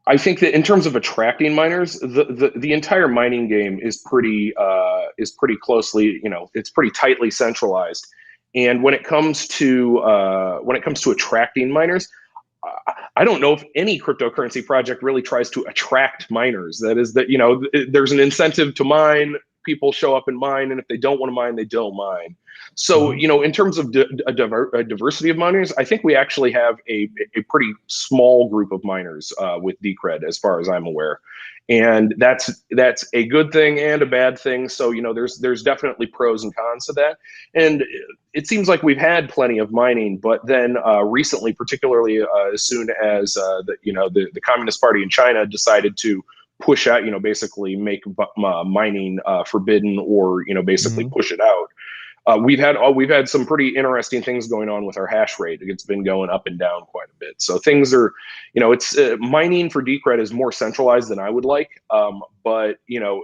I think that in terms of attracting miners, the entire mining game is pretty closely, it's pretty tightly centralized. And when it comes to attracting miners, I don't know if any cryptocurrency project really tries to attract miners. That is that, there's an incentive to mine. people show up and mine, and if they don't want to mine, they don't mine. So, you know, in terms of a diversity of miners, I think we actually have a pretty small group of miners with Decred, as far as I'm aware. And that's a good thing and a bad thing. So, you know, there's definitely pros and cons to that. And it seems like we've had plenty of mining, but then recently, particularly as soon as the Communist Party in China decided to push out, you know, basically make mining forbidden, or, you know, basically push it out. We've had some pretty interesting things going on with our hash rate. It's been going up and down quite a bit. So things are, you know, it's mining for Decred is more centralized than I would like. But, you know,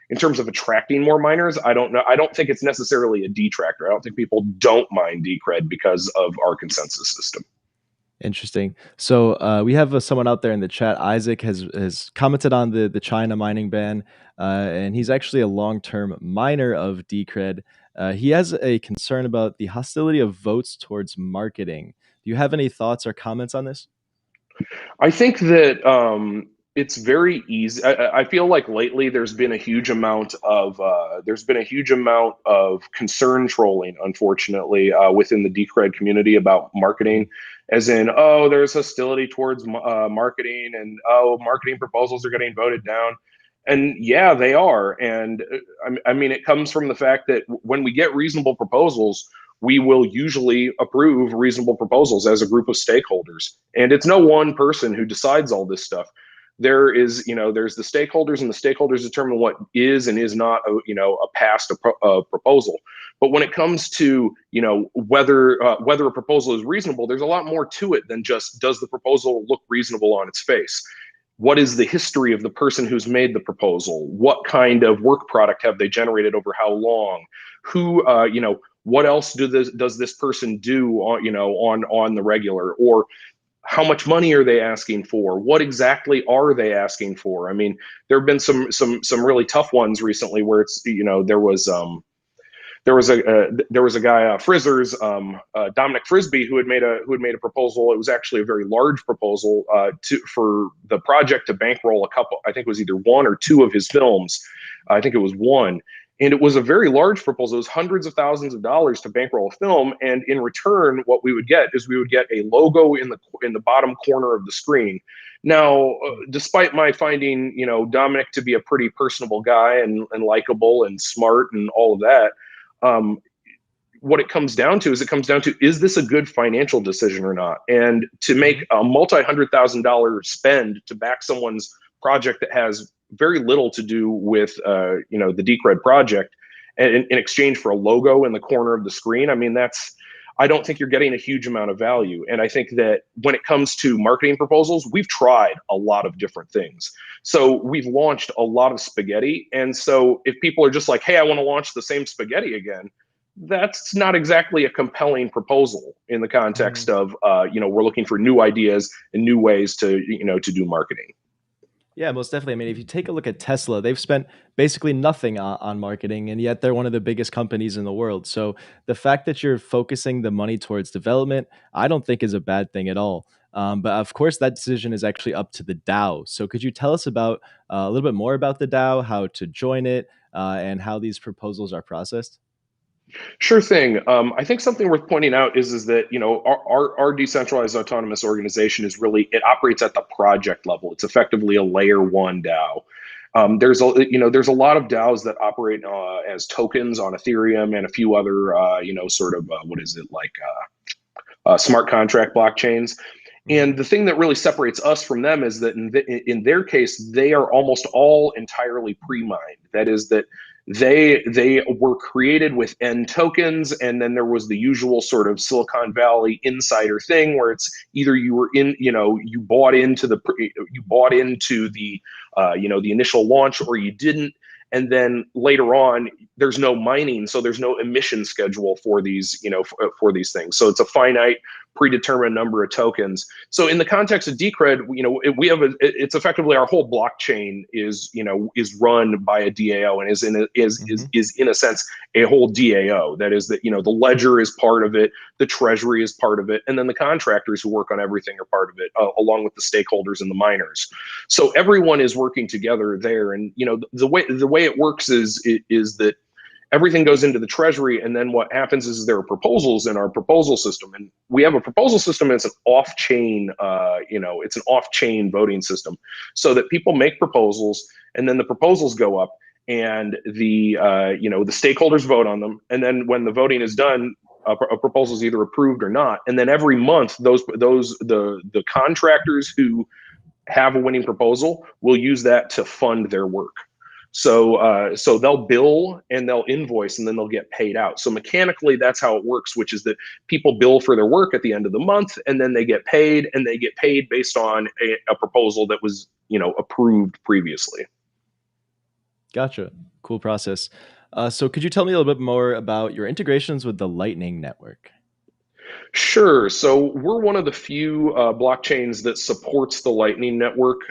in terms of attracting more miners, I don't know. I don't think it's necessarily a detractor. I don't think people don't mine Decred because of our consensus system. Interesting. So we have someone out there in the chat. Isaac has commented on the China mining ban, and he's actually a long-term miner of Decred. He has a concern about the hostility of votes towards marketing. Do you have any thoughts or comments on this? I think that it's very easy. I feel like lately there's been a huge amount of concern trolling, unfortunately, within the Decred community about marketing, as in, oh, there's hostility towards marketing, and oh, marketing proposals are getting voted down. And yeah, they are. And I mean, it comes from the fact that when we get reasonable proposals, we will usually approve reasonable proposals as a group of stakeholders. And it's no one person who decides all this stuff. There's the stakeholders, and the stakeholders determine what is and is not a passed proposal. But when it comes to, you know, whether a proposal is reasonable, there's a lot more to it than just, does the proposal look reasonable on its face? What is the history of the person who's made the proposal? What kind of work product have they generated over how long? Who, what else does this person do on the regular? Or how much money are they asking for? What exactly are they asking for? I mean, there have been some really tough ones recently where it's, you know, there was a guy, Frizzers, Dominic Frisby, who had made a proposal. It was actually a very large proposal for the project to bankroll a couple. I think it was either one or two of his films. I think it was one, and it was a very large proposal. It was hundreds of thousands of dollars to bankroll a film, and in return, what we would get is a logo in the bottom corner of the screen. Now, despite my finding, you know, Dominic to be a pretty personable guy and likable and smart and all of that. What it comes down to is this a good financial decision or not? And to make a multi-$100,000 spend to back someone's project that has very little to do with the Decred project, in exchange for a logo in the corner of the screen, I mean, I don't think you're getting a huge amount of value. And I think that when it comes to marketing proposals, we've tried a lot of different things. So we've launched a lot of spaghetti. And so if people are just like, hey, I want to launch the same spaghetti again, that's not exactly a compelling proposal in the context of, we're looking for new ideas and new ways to do marketing. Yeah, most definitely. I mean, if you take a look at Tesla, they've spent basically nothing on marketing, and yet they're one of the biggest companies in the world. So the fact that you're focusing the money towards development, I don't think is a bad thing at all. But of course, that decision is actually up to the DAO. So could you tell us about a little bit more about the DAO, how to join it, and how these proposals are processed? Sure thing. I think something worth pointing out is that, you know, our decentralized autonomous organization it operates at the project level. It's effectively a layer one DAO. There's a lot of DAOs that operate as tokens on Ethereum and a few other smart contract blockchains. And the thing that really separates us from them is that in their case, they are almost all entirely pre-mined. That is that they were created with N tokens, and then there was the usual sort of Silicon Valley insider thing where it's either you bought into the initial launch, or you didn't. And then later on, there's no mining, so there's no emission schedule for these, for these things. So it's a finite predetermined number of tokens. So in the context of Decred, we have it's effectively our whole blockchain is run by a DAO and is in a sense a whole DAO. That is that the ledger is part of it, the treasury is part of it, and then the contractors who work on everything are part of it, along with the stakeholders and the miners. So everyone is working together there, and the way it works is that everything goes into the treasury, and then what happens is there are proposals in our proposal system, and we have a proposal system. And it's an off-chain, it's an off-chain voting system, so that people make proposals, and then the proposals go up, and the stakeholders vote on them, and then when the voting is done, a proposal is either approved or not, and then every month the contractors who have a winning proposal will use that to fund their work. So they'll bill and they'll invoice and then they'll get paid out. So mechanically, that's how it works, which is that people bill for their work at the end of the month, and then they get paid, and they get paid based on a proposal that was approved previously. Gotcha. Cool process. So could you tell me a little bit more about your integrations with the Lightning Network? Sure. So we're one of the few blockchains that supports the Lightning Network.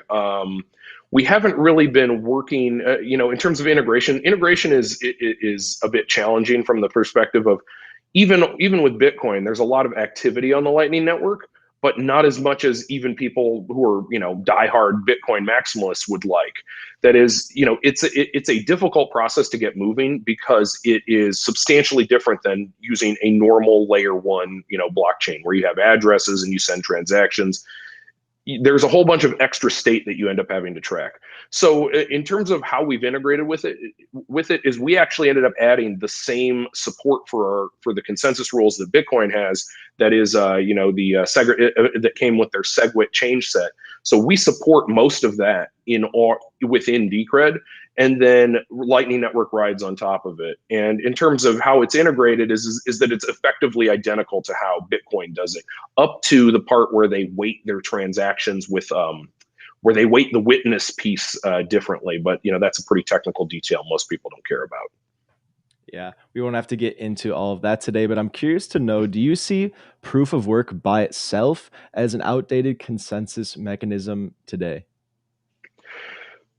We haven't really been working, in terms of integration. Integration is a bit challenging from the perspective of even with Bitcoin. There's a lot of activity on the Lightning Network, but not as much as even people who are diehard Bitcoin maximalists would like. That is, it's a difficult process to get moving because it is substantially different than using a normal layer one blockchain where you have addresses and you send transactions. There's a whole bunch of extra state that you end up having to track. So in terms of how we've integrated with it is we actually ended up adding the same support for the consensus rules that Bitcoin has. That is, that came with their SegWit change set. So we support most of that within Decred, and then Lightning Network rides on top of it. And in terms of how it's integrated is that it's effectively identical to how Bitcoin does it, up to the part where they weight their transactions with where they weight the witness piece differently. But that's a pretty technical detail most people don't care about. Yeah, we won't have to get into all of that today, but I'm curious to know, do you see proof of work by itself as an outdated consensus mechanism today?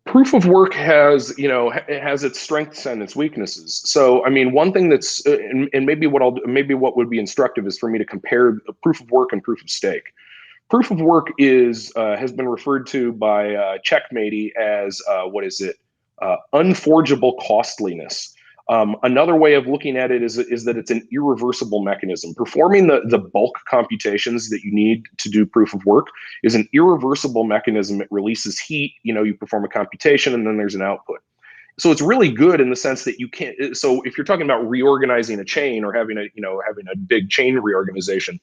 Proof of work has, it has its strengths and its weaknesses. So, I mean, one thing that's, and maybe what would be instructive is for me to compare proof of work and proof of stake. Proof of work has been referred to by Checkmatey as unforgeable costliness. Another way of looking at it is that it's an irreversible mechanism. Performing the bulk computations that you need to do proof of work is an irreversible mechanism. It releases heat. You perform a computation and then there's an output. So it's really good in the sense that you can't. So if you're talking about reorganizing a chain or having a big chain reorganization,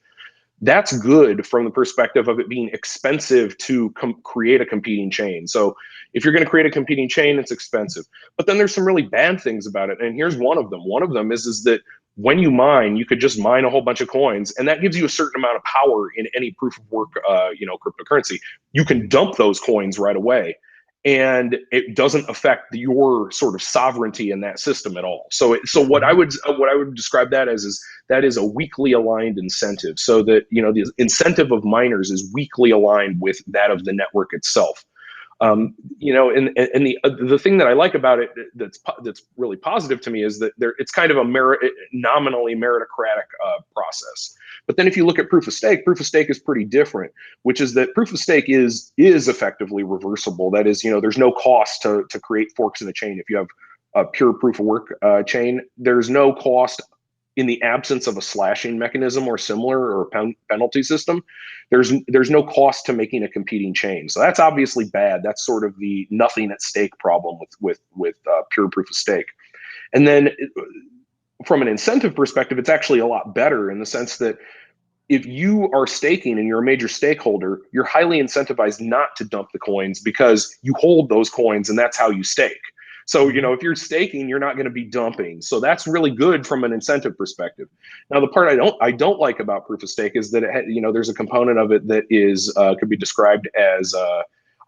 that's good from the perspective of it being expensive to create a competing chain. So if you're going to create a competing chain, it's expensive. But then there's some really bad things about it. And here's one of them. One of them is that when you mine, you could just mine a whole bunch of coins, and that gives you a certain amount of power in any proof of work, cryptocurrency. You can dump those coins right away, and it doesn't affect your sort of sovereignty in that system at all. So what I would describe that as is that is a weakly aligned incentive. So that the incentive of miners is weakly aligned with that of the network itself. And the thing that I like about it that's really positive to me is that it's kind of a nominally meritocratic process. But then if you look at proof of stake is pretty different, which is that proof of stake is effectively reversible. That is, there's no cost to create forks in a chain. If you have a pure proof of work chain, there's no cost in the absence of a slashing mechanism or similar or penalty system. There's no cost to making a competing chain. So that's obviously bad. That's sort of the nothing at stake problem with pure proof of stake. And then from an incentive perspective, it's actually a lot better in the sense that if you are staking and you're a major stakeholder, you're highly incentivized not to dump the coins because you hold those coins and that's how you stake. So, if you're staking, you're not going to be dumping. So that's really good from an incentive perspective. Now, the part I don't like about proof of stake is that there's a component of it that is could be described as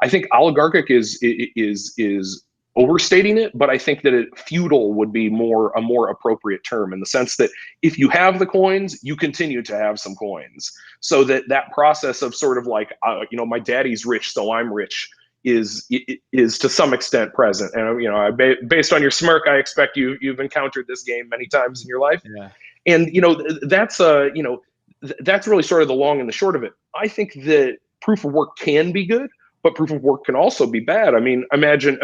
I think oligarchic is overstating it, but I think that feudal would be a more appropriate term, in the sense that if you have the coins, you continue to have some coins, so that process of sort of like, my daddy's rich, so I'm rich, is to some extent present. And based on your smirk, I expect you've encountered this game many times in your life. Yeah. And that's that's really sort of the long and the short of it. I think that proof of work can be good, but proof of work can also be bad. I mean, imagine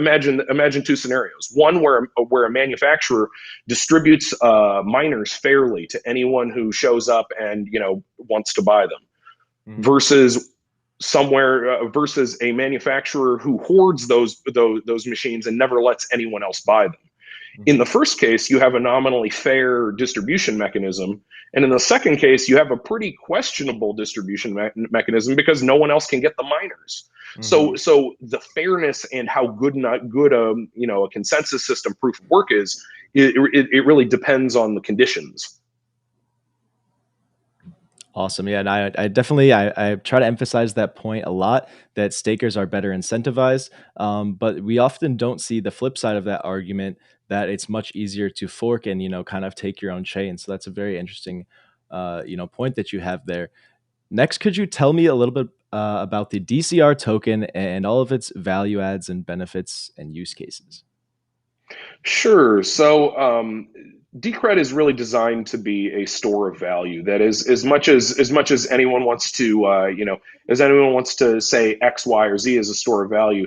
two scenarios. One where a manufacturer distributes miners fairly to anyone who shows up and wants to buy them, versus versus a manufacturer who hoards those machines and never lets anyone else buy them. In the first case, you have a nominally fair distribution mechanism. And in the second case, you have a pretty questionable distribution mechanism, because no one else can get the miners. So the fairness and how good a consensus system proof of work is, it really depends on the conditions. Awesome. Yeah, and I definitely I try to emphasize that point a lot, that stakers are better incentivized. But we often don't see the flip side of that argument, that it's much easier to fork and kind of take your own chain. So that's a very interesting point that you have there. Next, could you tell me a little bit about the DCR token and all of its value adds and benefits and use cases? Sure. So Decred is really designed to be a store of value. That is, as much as anyone wants to, as anyone wants to say X, Y, or Z is a store of value.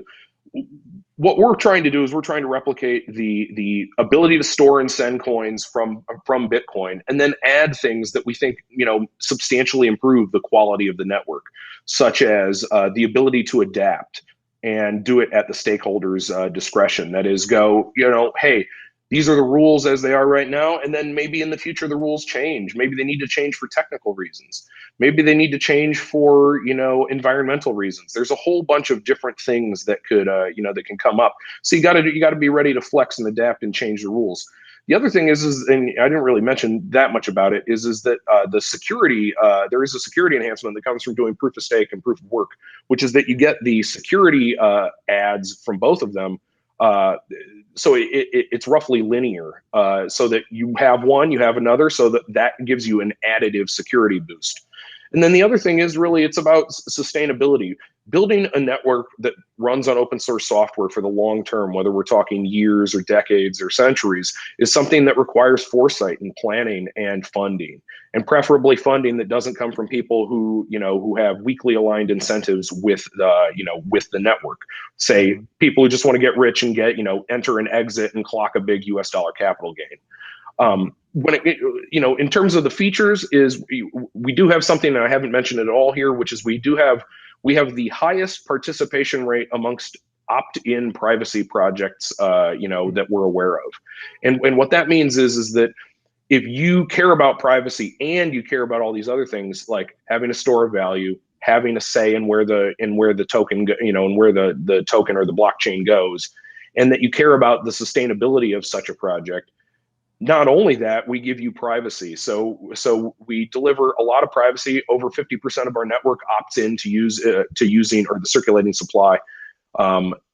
What we're trying to do is we're trying to replicate the ability to store and send coins from Bitcoin, and then add things that we think substantially improve the quality of the network, such as the ability to adapt and do it at the stakeholders' discretion. That is, go, hey, these are the rules as they are right now, and then maybe in the future the rules change. Maybe they need to change for technical reasons. Maybe they need to change for environmental reasons. There's a whole bunch of different things that could that can come up. So you got to be ready to flex and adapt and change the rules. The other thing is, and I didn't really mention that much about it, is that the security, there is a security enhancement that comes from doing proof of stake and proof of work, which is that you get the security adds from both of them. So it's roughly linear, so that you have one, you have another, so that gives you an additive security boost. And then the other thing is, really, it's about sustainability. Building a network that runs on open source software for the long term, whether we're talking years or decades or centuries, is something that requires foresight and planning and funding, and preferably funding that doesn't come from people who have weakly aligned incentives with the network. Say people who just want to get rich and get enter and exit and clock a big US dollar capital gain. When in terms of the features, is we do have something that I haven't mentioned at all here, which is we have the highest participation rate amongst opt-in privacy projects that we're aware of. And what that means is that if you care about privacy and you care about all these other things, like having a store of value, having a say in where the token and where the token or the blockchain goes, and that you care about the sustainability of such a project, not only that, we give you privacy. So we deliver a lot of privacy. Over 50% of our network opts in to using, or the circulating supply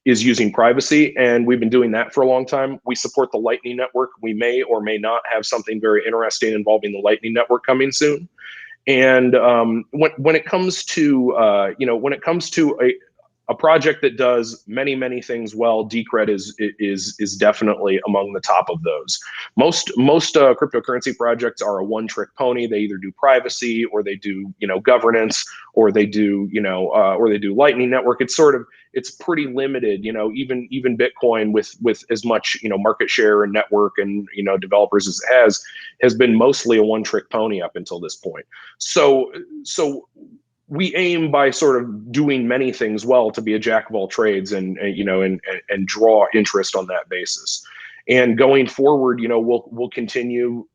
is using privacy, and we've been doing that for a long time. We support the Lightning Network. We may or may not have something very interesting involving the Lightning Network coming soon. And when it comes to a project that does many things well, Decred is definitely among the top of those. Most cryptocurrency projects are a one-trick pony. They either do privacy, or they do governance, or they do Lightning Network. It's pretty limited. Even Bitcoin with as much market share and network and developers as it has been mostly a one-trick pony up until this point. So we aim, by sort of doing many things well, to be a jack of all trades and draw interest on that basis. And going forward, we'll continue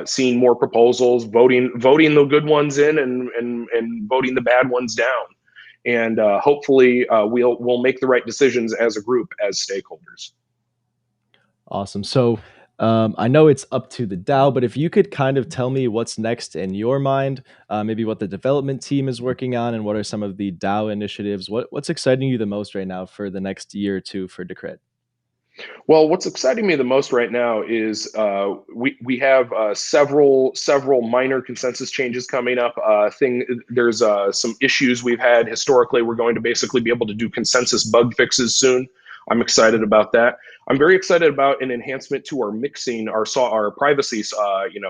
seeing more proposals, voting the good ones in, and voting the bad ones down. And hopefully we'll make the right decisions as a group, as stakeholders. Awesome. So I know it's up to the DAO, but if you could kind of tell me what's next in your mind, maybe what the development team is working on, and what are some of the DAO initiatives, what's exciting you the most right now for the next year or two for Decred? Well, what's exciting me the most right now is we have several minor consensus changes coming up. There's some issues we've had historically. We're going to basically be able to do consensus bug fixes soon. I'm excited about that. I'm very excited about an enhancement to our mixing, our privacy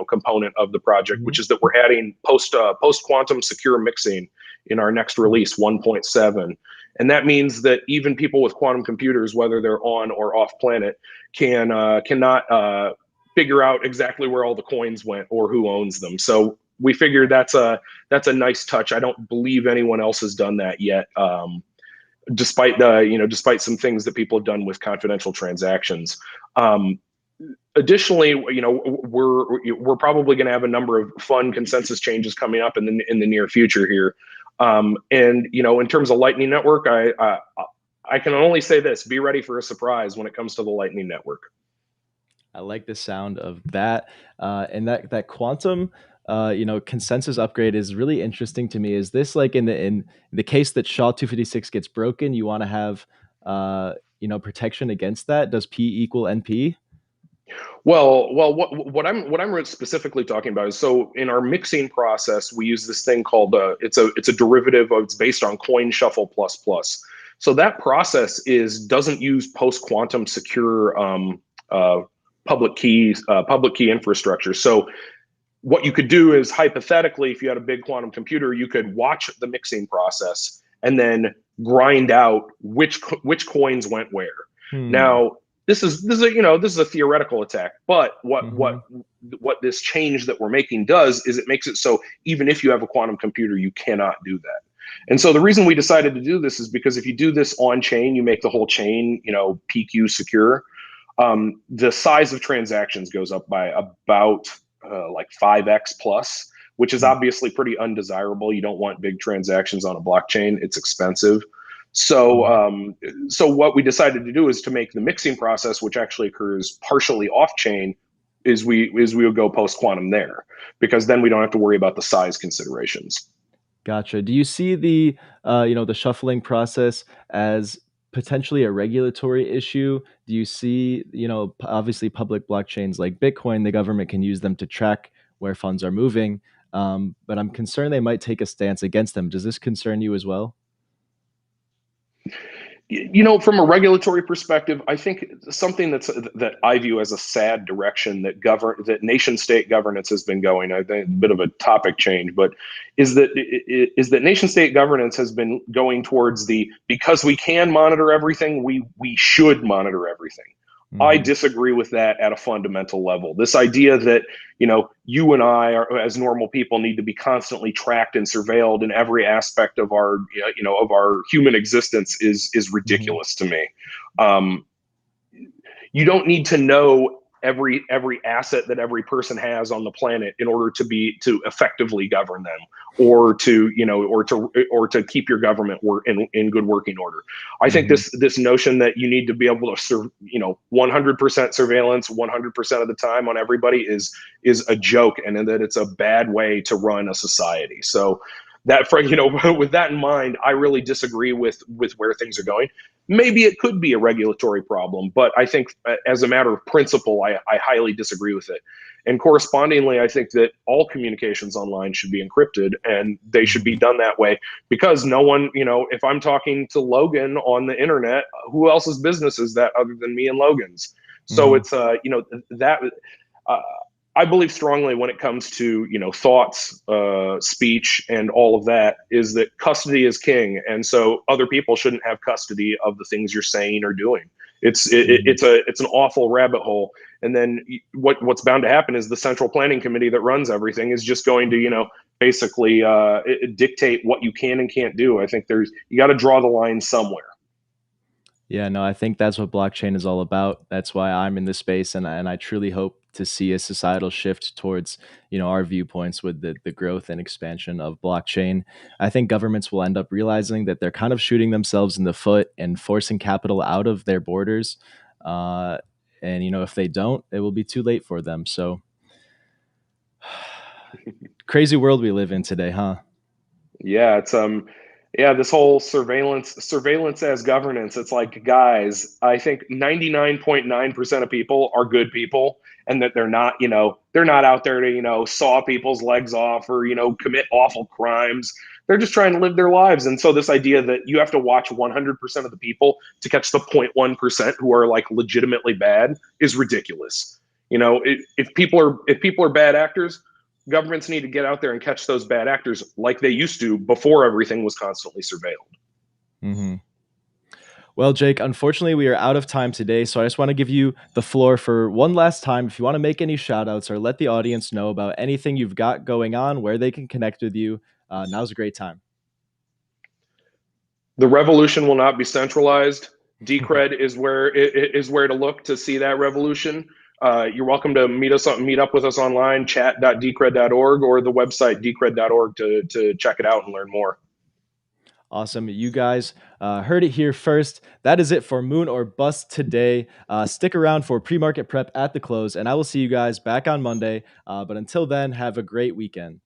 component of the project, which is that we're adding post quantum secure mixing in our next release 1.7. And that means that even people with quantum computers, whether they're on or off planet, cannot figure out exactly where all the coins went or who owns them. So we figured that's a nice touch. I don't believe anyone else has done that yet, despite despite some things that people have done with confidential transactions. Additionally, we're probably going to have a number of fun consensus changes coming up in the near future here. And in terms of Lightning Network, I can only say this: be ready for a surprise when it comes to the Lightning Network. I like the sound of that, and that quantum, consensus upgrade is really interesting to me. Is this like in the case that SHA-256 gets broken, you want to have protection against that? Does P equal NP? Well, what I'm specifically talking about is, so in our mixing process, we use this thing called it's a derivative of, it's based on Coin Shuffle plus plus. So that process doesn't use post quantum secure public key infrastructure. So what you could do is, hypothetically, if you had a big quantum computer, you could watch the mixing process and then grind out which coins went where. Now, this is a theoretical attack, but what this change that we're making does is it makes it so even if you have a quantum computer, you cannot do that. And so the reason we decided to do this is because if you do this on chain, you make the whole chain PQ secure. The size of transactions goes up by about like 5x plus, which is obviously pretty undesirable. You don't want big transactions on a blockchain; it's expensive. So, so what we decided to do is to make the mixing process, which actually occurs partially off chain, is we would go post quantum there, because then we don't have to worry about the size considerations. Gotcha. Do you see the the shuffling process as potentially a regulatory issue? Do you see, obviously public blockchains like Bitcoin, the government can use them to track where funds are moving, but I'm concerned they might take a stance against them. Does this concern you as well? From a regulatory perspective, I think something that I view as a sad direction that nation state governance has been going. I think a bit of a topic change, but is that nation state governance has been going towards because we can monitor everything, we should monitor everything. I disagree with that at a fundamental level. This idea that, you and I as normal people need to be constantly tracked and surveilled in every aspect of our, of our human existence is ridiculous to me. You don't need to know every asset that every person has on the planet in order to effectively govern them, or to keep your government in good working order. I think this notion that you need to be able to 100% surveillance 100% of the time on everybody is a joke, and that it's a bad way to run a society. So that, with that in mind, I really disagree with where things are going. Maybe it could be a regulatory problem, but I think as a matter of principle, I highly disagree with it. And correspondingly, I think that all communications online should be encrypted, and they should be done that way, because no one, if I'm talking to Logan on the internet, who else's business is that other than me and Logan's? So it's, that, I believe strongly when it comes to thoughts, speech, and all of that, is that custody is king, and so other people shouldn't have custody of the things you're saying or doing. It's an awful rabbit hole, and then what's bound to happen is the central planning committee that runs everything is just going to basically dictate what you can and can't do. I think you got to draw the line somewhere. Yeah, no, I think that's what blockchain is all about. That's why I'm in this space, and I truly hope to see a societal shift towards, our viewpoints with the growth and expansion of blockchain. I think governments will end up realizing that they're kind of shooting themselves in the foot and forcing capital out of their borders. And if they don't, it will be too late for them. So crazy world we live in today, huh? Yeah, Yeah, this whole surveillance as governance. It's like, guys, I think 99.9% of people are good people, and that they're not, they're not out there to, saw people's legs off or, commit awful crimes. They're just trying to live their lives. And so this idea that you have to watch 100% of the people to catch the 0.1% who are like legitimately bad is ridiculous. If people are bad actors, governments need to get out there and catch those bad actors like they used to before everything was constantly surveilled. Mm-hmm. Well, Jake, unfortunately, we are out of time today. So I just want to give you the floor for one last time. If you want to make any shout outs or let the audience know about anything you've got going on, where they can connect with you, now's a great time. The revolution will not be centralized. Decred is where to look to see that revolution. You're welcome to meet up with us online, chat.decred.org, or the website decred.org to check it out and learn more. Awesome. You guys heard it here first. That is it for Moon or Bust today. Stick around for pre-market prep at the close, and I will see you guys back on Monday. But until then, have a great weekend.